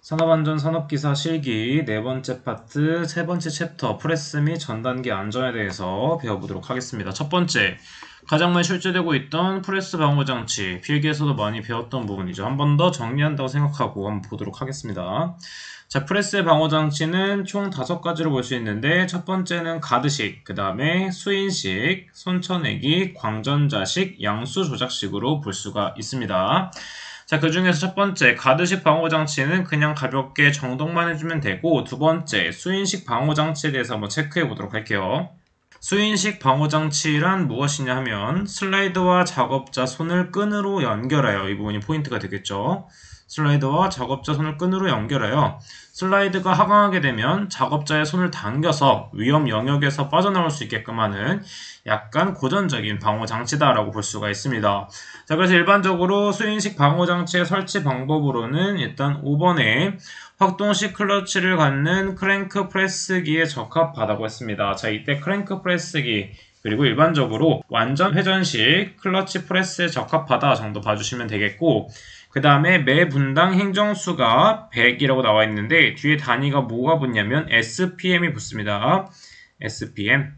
산업안전 산업기사 실기 네 번째 파트 세 번째 챕터 프레스 및 전 단계 안전에 대해서 배워보도록 하겠습니다. 첫 번째, 가장 많이 출제되고 있던 프레스 방호 장치, 필기에서도 많이 배웠던 부분이죠. 한 번 더 정리한다고 생각하고 한번 보도록 하겠습니다. 자, 프레스의 방호 장치는 총 5가지로 볼 수 있는데 첫 번째는 가드식, 그 다음에 수인식, 손쳐내기, 광전자식, 양수 조작식으로 볼 수가 있습니다. 자, 그 중에서 첫 번째, 가드식 방호장치는 그냥 가볍게 정동만 해주면 되고, 두 번째, 수인식 방호장치에 대해서 한번 체크해 보도록 할게요. 수인식 방호장치란 무엇이냐 하면, 슬라이드와 작업자 손을 끈으로 연결하여, 이 부분이 포인트가 되겠죠. 슬라이드와 작업자 손을 끈으로 연결하여 슬라이드가 하강하게 되면 작업자의 손을 당겨서 위험 영역에서 빠져나올 수 있게끔 하는 약간 고전적인 방호 장치다라고 볼 수가 있습니다. 자, 그래서 일반적으로 수인식 방호 장치의 설치 방법으로는 일단 5번에 확동식 클러치를 갖는 크랭크 프레스기에 적합하다고 했습니다. 자, 이때 크랭크 프레스기 그리고 일반적으로 완전 회전식 클러치 프레스에 적합하다 정도 봐주시면 되겠고, 그 다음에 매 분당 행정수가 100이라고 나와 있는데 뒤에 단위가 뭐가 붙냐면 SPM이 붙습니다. SPM.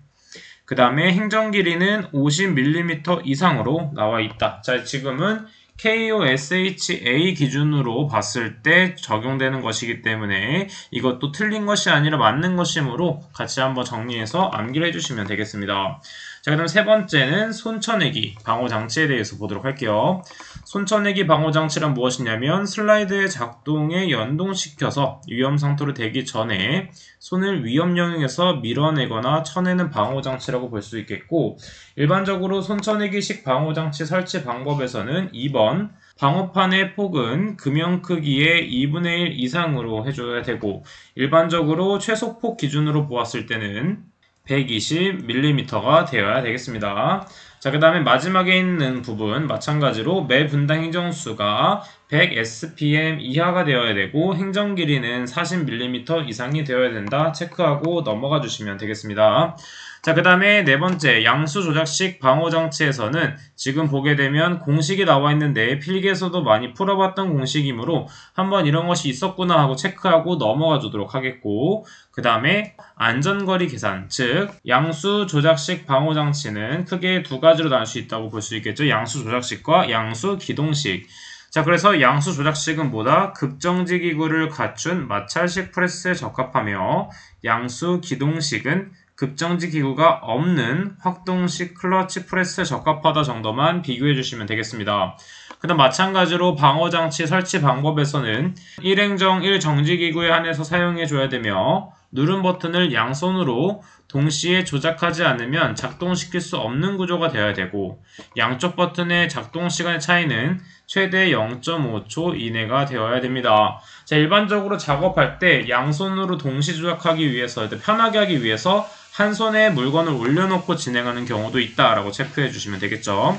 그 다음에 행정 길이는 50mm 이상으로 나와 있다. 자, 지금은 KOSHA 기준으로 봤을 때 적용되는 것이기 때문에 이것도 틀린 것이 아니라 맞는 것이므로 같이 한번 정리해서 암기를 해주시면 되겠습니다. 자, 그 다음 세 번째는 손쳐내기 방호장치에 대해서 보도록 할게요. 손쳐내기 방호장치란 무엇이냐면 슬라이드의 작동에 연동시켜서 위험 상태로 되기 전에 손을 위험 영역에서 밀어내거나 쳐내는 방호장치라고 볼 수 있겠고, 일반적으로 손쳐내기식 방호장치 설치 방법에서는 2번 방호판의 폭은 금형 크기의 2분의 1 이상으로 해줘야 되고, 일반적으로 최소폭 기준으로 보았을 때는 120mm가 되어야 되겠습니다. 자, 그 다음에 마지막에 있는 부분 마찬가지로 매 분당 행정수가 100 SPM 이하가 되어야 되고 행정 길이는 40mm 이상이 되어야 된다 체크하고 넘어가 주시면 되겠습니다. 자, 그 다음에 네 번째 양수 조작식 방호장치에서는 지금 보게 되면 공식이 나와 있는데 필기에서도 많이 풀어봤던 공식이므로 한번 이런 것이 있었구나 하고 체크하고 넘어가 주도록 하겠고, 그 다음에 안전거리 계산, 즉 양수 조작식 방호장치는 크게 두 가지로 나눌 수 있다고 볼 수 있겠죠. 양수 조작식과 양수 기동식. 자, 그래서 양수 조작식은 뭐다? 급정지 기구를 갖춘 마찰식 프레스에 적합하며, 양수 기동식은 급정지 기구가 없는 확동식 클러치 프레스에 적합하다 정도만 비교해 주시면 되겠습니다. 그 다음 마찬가지로 방어장치 설치 방법에서는 1행정 1정지기구에 한해서 사용해 줘야 되며, 누른 버튼을 양손으로 동시에 조작하지 않으면 작동시킬 수 없는 구조가 되어야 되고, 양쪽 버튼의 작동 시간의 차이는 최대 0.5초 이내가 되어야 됩니다. 자, 일반적으로 작업할 때 양손으로 동시 조작하기 위해서, 편하게 하기 위해서 한 손에 물건을 올려놓고 진행하는 경우도 있다라고 체크해 주시면 되겠죠.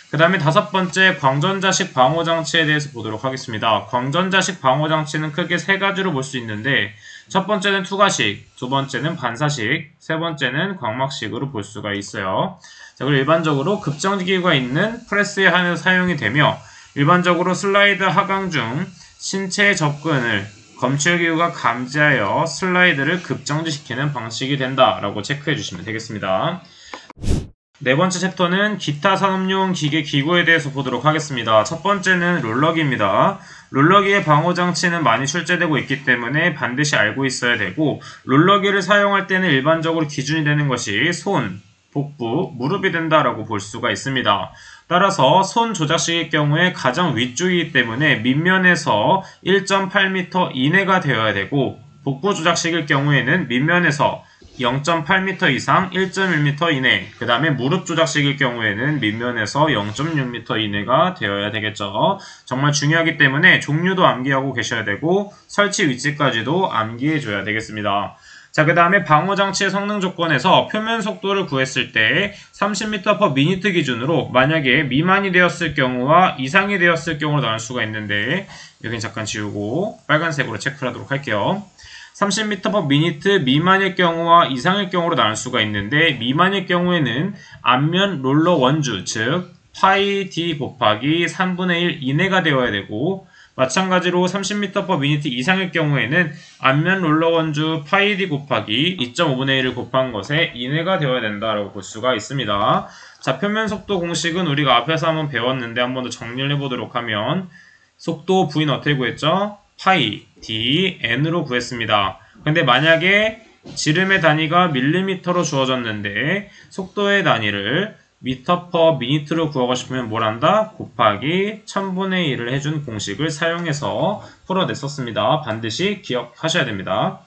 그 다음에 다섯 번째 광전자식 방호장치에 대해서 보도록 하겠습니다. 광전자식 방호장치는 크게 세 가지로 볼 수 있는데, 첫 번째는 투과식, 두 번째는 반사식, 세 번째는 광막식으로 볼 수가 있어요. 자, 그리고 일반적으로 급정지기구가 있는 프레스에 한해서 사용이 되며, 일반적으로 슬라이드 하강 중 신체 접근을 검출기구가 감지하여 슬라이드를 급정지시키는 방식이 된다라고 체크해 주시면 되겠습니다. 네 번째 챕터는 기타 산업용 기계 기구에 대해서 보도록 하겠습니다. 첫 번째는 롤러기입니다. 롤러기의 방호장치는 많이 출제되고 있기 때문에 반드시 알고 있어야 되고, 롤러기를 사용할 때는 일반적으로 기준이 되는 것이 손, 복부, 무릎이 된다라고 볼 수가 있습니다. 따라서 손 조작식의 경우에 가장 위쪽이기 때문에 밑면에서 1.8m 이내가 되어야 되고, 복부 조작식일 경우에는 밑면에서 0.8m 이상 1.1m 이내, 그 다음에 무릎 조작식일 경우에는 밑면에서 0.6m 이내가 되어야 되겠죠. 정말 중요하기 때문에 종류도 암기하고 계셔야 되고 설치 위치까지도 암기해 줘야 되겠습니다. 자, 그 다음에 방호장치의 성능 조건에서 표면 속도를 구했을 때 30m/min 기준으로 만약에 미만이 되었을 경우와 이상이 되었을 경우로 나눌 수가 있는데, 여긴 잠깐 지우고 빨간색으로 체크를 하도록 할게요. 30m/min 미만일 경우와 이상일 경우로 나눌 수가 있는데, 미만일 경우에는 앞면 롤러 원주, 즉 파이 d 곱하기 3분의 1 이내가 되어야 되고, 마찬가지로 30m/min 이상일 경우에는 앞면 롤러 원주 파이 d 곱하기 2.5분의 1을 곱한 것에 인해가 되어야 된다라고 볼 수가 있습니다. 자, 표면 속도 공식은 우리가 앞에서 한번 배웠는데 한 번 더 정리를 해보도록 하면 속도 V는 어떻게 구했죠? 파이 d n으로 구했습니다. 근데 만약에 지름의 단위가 밀리미터로 주어졌는데 속도의 단위를 미터/미니트로 구하고 싶으면 뭘 한다? 곱하기 1000분의 1을 해준 공식을 사용해서 풀어냈었습니다. 반드시 기억하셔야 됩니다.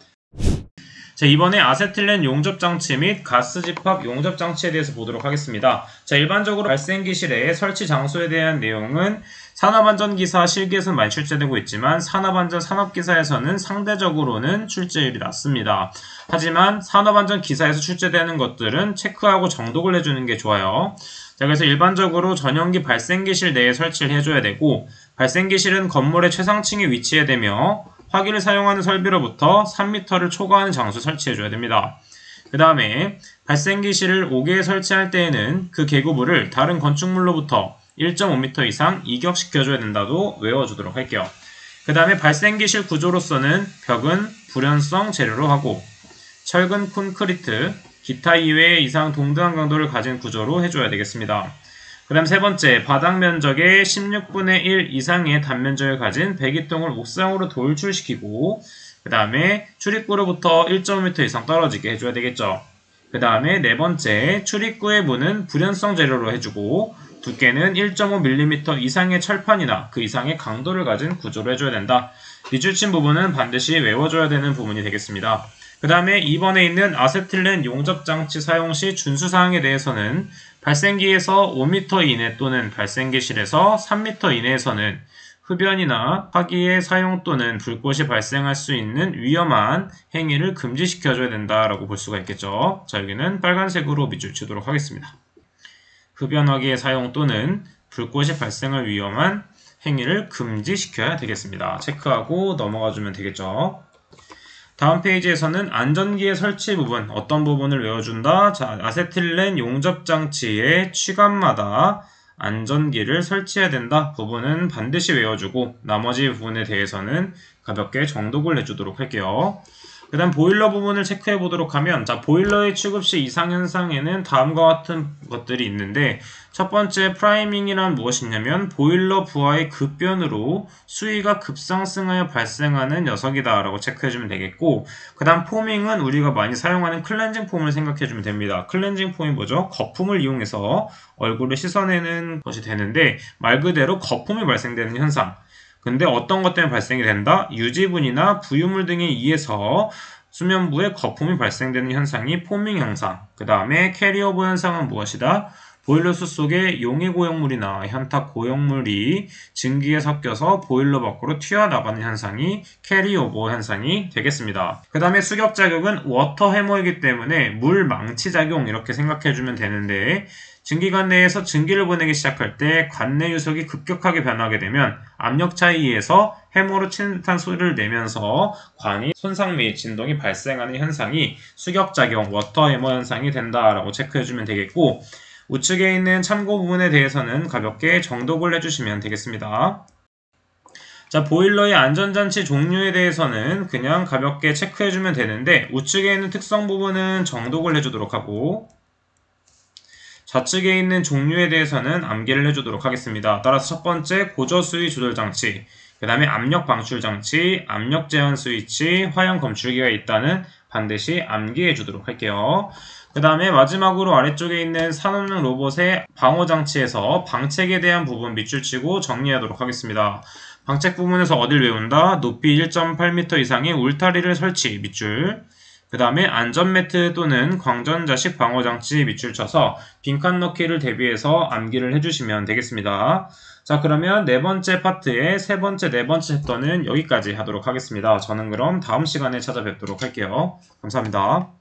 자, 이번에 아세틸렌 용접장치 및 가스 집합 용접장치에 대해서 보도록 하겠습니다. 자, 일반적으로 발생기실의 설치 장소에 대한 내용은 산업안전기사 실기에서는 많이 출제되고 있지만 산업안전 산업기사에서는 상대적으로는 출제율이 낮습니다. 하지만 산업안전기사에서 출제되는 것들은 체크하고 정독을 해주는 게 좋아요. 자, 그래서 일반적으로 전용기 발생기실 내에 설치를 해줘야 되고, 발생기실은 건물의 최상층에 위치해야 되며 화기를 사용하는 설비로부터 3m를 초과하는 장소에 설치해줘야 됩니다. 그 다음에 발생기실을 5개에 설치할 때에는 그 계구부를 다른 건축물로부터 1.5m 이상 이격시켜줘야 된다도 외워주도록 할게요. 그 다음에 발생기실 구조로서는 벽은 불연성 재료로 하고 철근 콘크리트, 기타 이외의 이상 동등한 강도를 가진 구조로 해줘야 되겠습니다. 그 다음 세 번째, 바닥 면적의 16분의 1 이상의 단면적을 가진 배기통을 옥상으로 돌출시키고 그 다음에 출입구로부터 1.5m 이상 떨어지게 해줘야 되겠죠. 그 다음에 네 번째, 출입구의 문은 불연성 재료로 해주고 두께는 1.5mm 이상의 철판이나 그 이상의 강도를 가진 구조로 해줘야 된다. 밑줄 친 부분은 반드시 외워줘야 되는 부분이 되겠습니다. 그 다음에 2번에 있는 아세틸렌 용접장치 사용 시 준수사항에 대해서는 발생기에서 5m 이내 또는 발생기실에서 3m 이내에서는 흡연이나 화기의 사용 또는 불꽃이 발생할 수 있는 위험한 행위를 금지시켜줘야 된다라고 볼 수가 있겠죠. 자, 여기는 빨간색으로 밑줄 치도록 하겠습니다. 흡연, 화기의 사용 또는 불꽃이 발생할 위험한 행위를 금지시켜야 되겠습니다. 체크하고 넘어가주면 되겠죠. 다음 페이지에서는 안전기의 설치 부분, 어떤 부분을 외워준다? 자, 아세틸렌 용접장치의 취감마다 안전기를 설치해야 된다 부분은 반드시 외워주고 나머지 부분에 대해서는 가볍게 정독을 해주도록 할게요. 그 다음 보일러 부분을 체크해 보도록 하면, 자, 보일러의 취급 시 이상현상에는 다음과 같은 것들이 있는데, 첫 번째 프라이밍이란 무엇이냐면 보일러 부하의 급변으로 수위가 급상승하여 발생하는 녀석이다 라고 체크해 주면 되겠고, 그 다음 포밍은 우리가 많이 사용하는 클렌징 폼을 생각해 주면 됩니다. 클렌징 폼이 뭐죠? 거품을 이용해서 얼굴을 씻어내는 것이 되는데, 말 그대로 거품이 발생되는 현상. 근데 어떤 것 때문에 발생이 된다? 유지분이나 부유물 등에 의해서 수면부에 거품이 발생되는 현상이 포밍 현상. 그 다음에 캐리오버 현상은 무엇이다? 보일러수 속에 용해 고형물이나 현탁 고형물이 증기에 섞여서 보일러 밖으로 튀어나가는 현상이 캐리오버 현상이 되겠습니다. 그 다음에 수격작용은 워터 해머이기 때문에 물 망치작용 이렇게 생각해주면 되는데, 증기관 내에서 증기를 보내기 시작할 때 관내 유속이 급격하게 변하게 되면 압력 차이에 의해서 해머로 치는 듯한 소리를 내면서 관이 손상 및 진동이 발생하는 현상이 수격작용, 워터 해머 현상이 된다라고 체크해주면 되겠고, 우측에 있는 참고 부분에 대해서는 가볍게 정독을 해주시면 되겠습니다. 자, 보일러의 안전장치 종류에 대해서는 그냥 가볍게 체크해주면 되는데, 우측에 있는 특성 부분은 정독을 해주도록 하고 좌측에 있는 종류에 대해서는 암기를 해주도록 하겠습니다. 따라서 첫 번째 고저수위 조절장치, 그 다음에 압력 방출장치, 압력 제한 스위치, 화형 검출기가 있다는 반드시 암기해 주도록 할게요. 그 다음에 마지막으로 아래쪽에 있는 산업용 로봇의 방어장치에서 방책에 대한 부분 밑줄 치고 정리하도록 하겠습니다. 방책 부분에서 어딜 외운다? 높이 1.8m 이상의 울타리를 설치 밑줄, 그 다음에 안전매트 또는 광전자식 방어장치 밑줄 쳐서 빈칸 넣기를 대비해서 암기를 해주시면 되겠습니다. 자, 그러면 네 번째 파트의 세 번째, 네 번째 챕터는 여기까지 하도록 하겠습니다. 저는 그럼 다음 시간에 찾아뵙도록 할게요. 감사합니다.